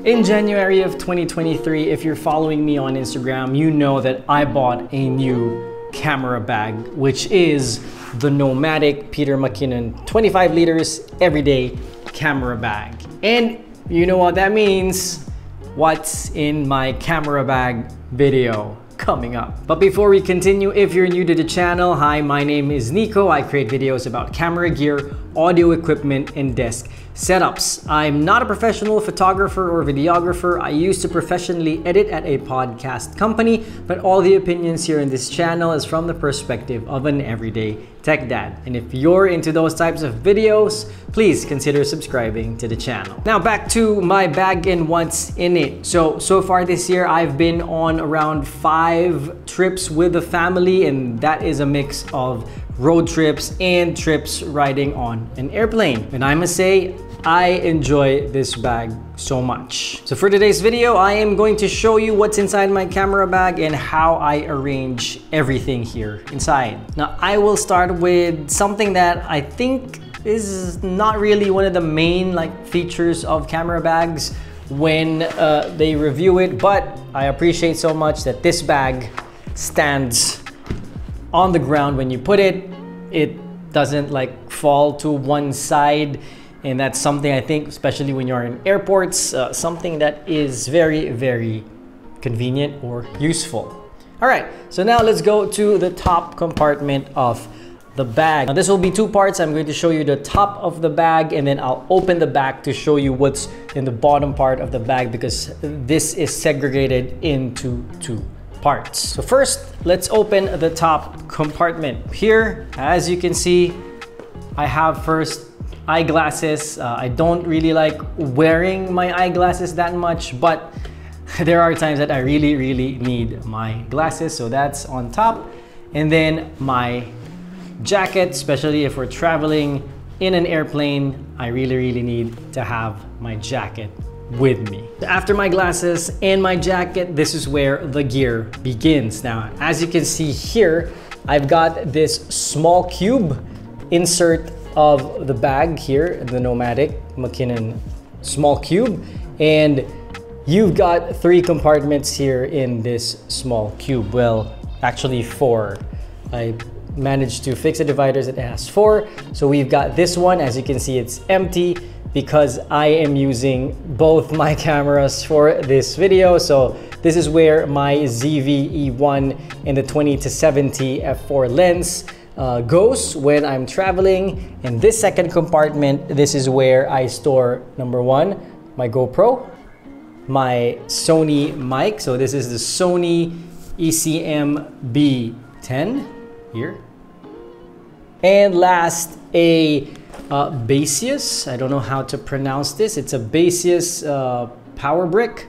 In January of 2023, if you're following me on Instagram, you know that I bought a new camera bag, which is the Nomatic Peter McKinnon 25 liters everyday camera bag. And you know what that means. What's in my camera bag video coming up. But before we continue, if you're new to the channel, hi, my name is Nico. I create videos about camera gear, audio equipment, and desk setups. I'm not a professional photographer or videographer. I used to professionally edit at a podcast company, but all the opinions here in this channel is from the perspective of an everyday tech dad. And if you're into those types of videos, please consider subscribing to the channel. Now back to my bag and what's in it. So far this year, I've been on around 5 trips with the family, and that is a mix of road trips and trips riding on an airplane. And I must say, I enjoy this bag so much. So for today's video, I am going to show you what's inside my camera bag and how I arrange everything here inside. Now, I will start with something that I think is not really one of the main features of camera bags when they review it, but I appreciate so much that this bag stands on the ground when you put it. It doesn't fall to one side. And that's something I think, especially when you're in airports, something that is very, very convenient or useful. All right, so now let's go to the top compartment of the bag. Now this will be 2 parts. I'm going to show you the top of the bag, and then I'll open the back to show you what's in the bottom part of the bag, because this is segregated into 2 parts. So first, let's open the top compartment. Here, as you can see, I have first eyeglasses. I don't really like wearing my eyeglasses that much, but there are times that I really need my glasses, so that's on top. And then my jacket, especially if we're traveling in an airplane, I really need to have my jacket with me. After my glasses and my jacket, this is where the gear begins. Now, as you can see here, I've got this small cube insert of the bag here, the Nomatic McKinnon small cube, and you've got 3 compartments here in this small cube. Well, actually 4. I managed to fix the dividers. It has 4. So we've got this one. As you can see, it's empty because I am using both my cameras for this video. So this is where my ZV-E1 and the 20-70 f4 lens goes when I'm traveling. In this second compartment, this is where I store, number 1, my GoPro, my Sony mic. So this is the Sony A7B10 here. And last, a Baseus. I don't know how to pronounce this. It's a Baseus power brick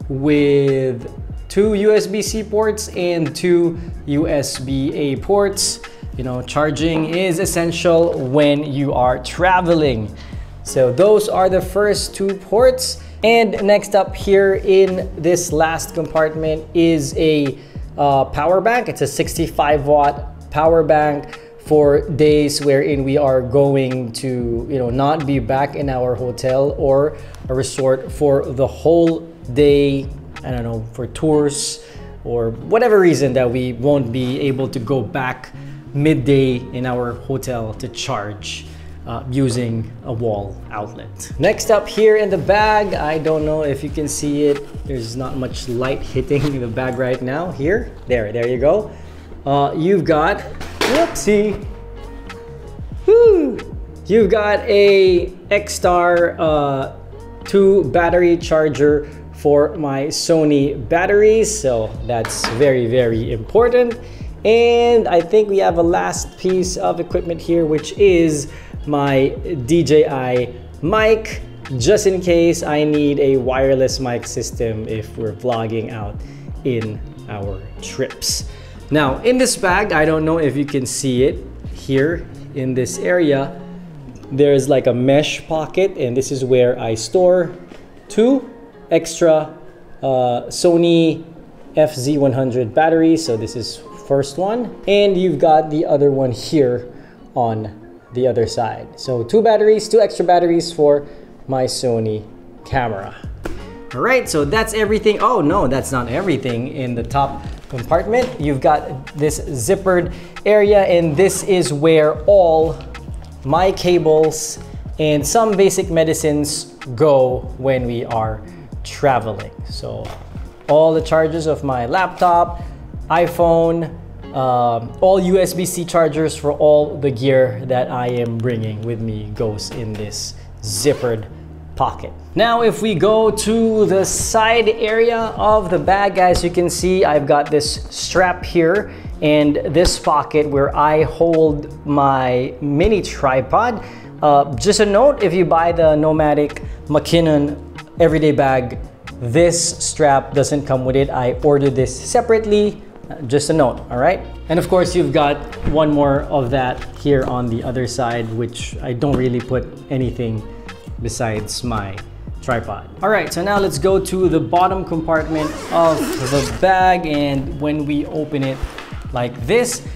with 2 USB-C ports and 2 USB-A ports. You know, charging is essential when you are traveling. So those are the first 2 ports. And next up here in this last compartment is a power bank. It's a 65-watt power bank for days wherein we are going to, not be back in our hotel or a resort for the whole day. I don't know, for tours or whatever reason that we won't be able to go back midday in our hotel to charge using a wall outlet. Next up here in the bag, I don't know if you can see it. There's not much light hitting the bag right now. Here, there you go. You've got, whoopsie, you've got a X-Star 2 battery charger for my Sony batteries. So that's very important. And I think we have a last piece of equipment here, which is my DJI mic, just in case I need a wireless mic system if we're vlogging out in our trips. Now, in this bag, I don't know if you can see it here in this area, there's like a mesh pocket, and this is where I store 2 extra Sony FZ100 batteries. So this is first one, and you've got the other one here on the other side. So 2 batteries, 2 extra batteries for my Sony camera. All right, so that's everything. Oh no, that's not everything in the top compartment. You've got this zippered area, and this is where all my cables and some basic medicines go when we are traveling. So all the charges of my laptop, iPhone, all USB-C chargers for all the gear that I am bringing with me goes in this zippered pocket. Now if we go to the side area of the bag, as you can see, I've got this strap here and this pocket where I hold my mini tripod. Just a note, if you buy the Nomatic McKinnon everyday bag, this strap doesn't come with it. I ordered this separately. Just a note, all right? And of course, you've got one more of that here on the other side, which I don't really put anything besides my tripod. All right, so now let's go to the bottom compartment of the bag, and when we open it like this,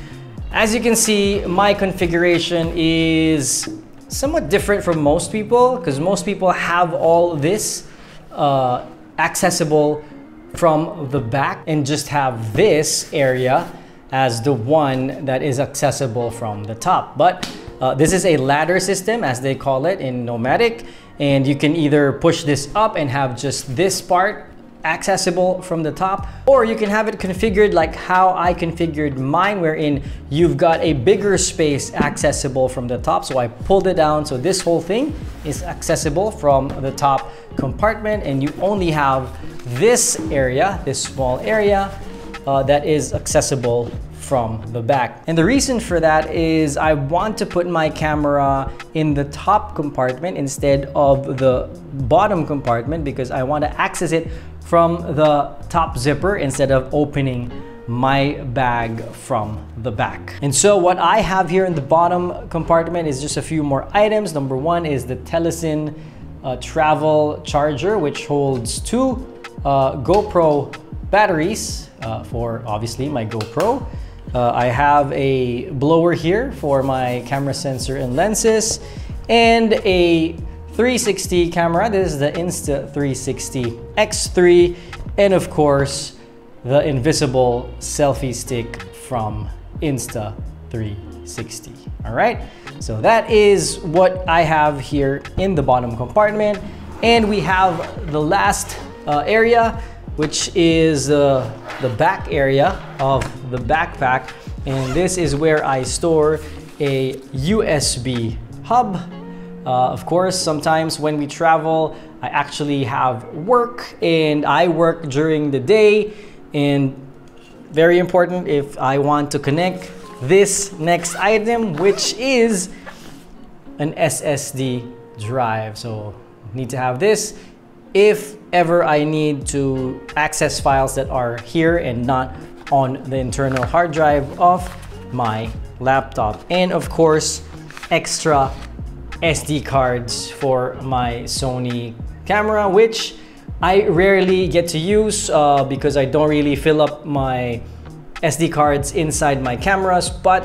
as you can see, my configuration is somewhat different from most people, because most people have all this accessible from the back and just have this area as the one that is accessible from the top. But this is a ladder system, as they call it in Nomatic, and you can either push this up and have just this part accessible from the top, or you can have it configured like how I configured mine, wherein you've got a bigger space accessible from the top. So I pulled it down, so this whole thing is accessible from the top compartment, and you only have this area, this small area, that is accessible from the back. And the reason for that is I want to put my camera in the top compartment instead of the bottom compartment, because I want to access it from the top zipper instead of opening my bag from the back. And so what I have here in the bottom compartment is just a few more items. Number one is the Telesin travel charger, which holds two GoPro batteries for obviously my GoPro. I have a blower here for my camera sensor and lenses, and a 360 camera. This is the Insta360 X3, and of course the invisible selfie stick from Insta360. All right, so that is what I have here in the bottom compartment, and we have the last area, which is the back area of the backpack, and this is where I store a USB hub. Of course, sometimes when we travel, I actually have work, and I work during the day, and very important, if I want to connect this next item, which is an SSD drive. So need to have this if ever I need to access files that are here and not on the internal hard drive of my laptop. And of course, extra SD cards for my Sony camera, which I rarely get to use because I don't really fill up my SD cards inside my cameras, but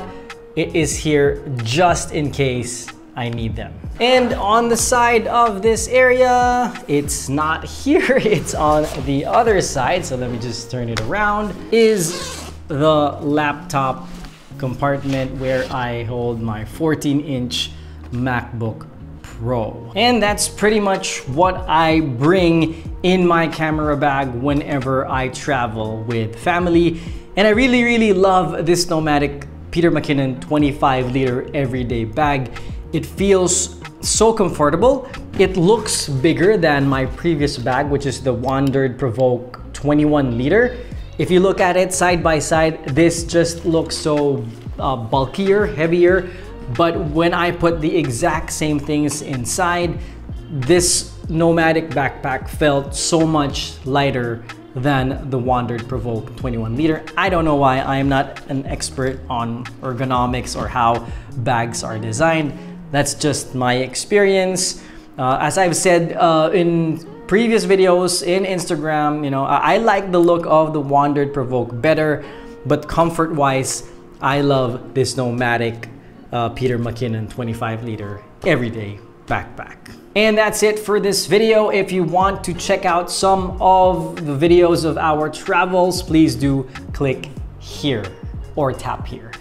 it is here just in case I need them. And on the side of this area, it's not here, it's on the other side. So let me just turn it around, is the laptop compartment where I hold my 14-inch MacBook Pro. And that's pretty much what I bring in my camera bag whenever I travel with family. And I really love this Nomatic Peter McKinnon 25-liter everyday bag. It feels so comfortable. It looks bigger than my previous bag, which is the Wandered Provoke 21-liter. If you look at it side by side, this just looks so bulkier, heavier. But when I put the exact same things inside, this Nomatic backpack felt so much lighter than the Wandered Provoke 21-liter. I don't know why. I am not an expert on ergonomics or how bags are designed. That's just my experience. As I've said in previous videos in Instagram, you know, I like the look of the Wandered Provoke better, but comfort-wise, I love this Nomatic Peter McKinnon 25-liter everyday backpack. And that's it for this video. If you want to check out some of the videos of our travels, please do click here or tap here.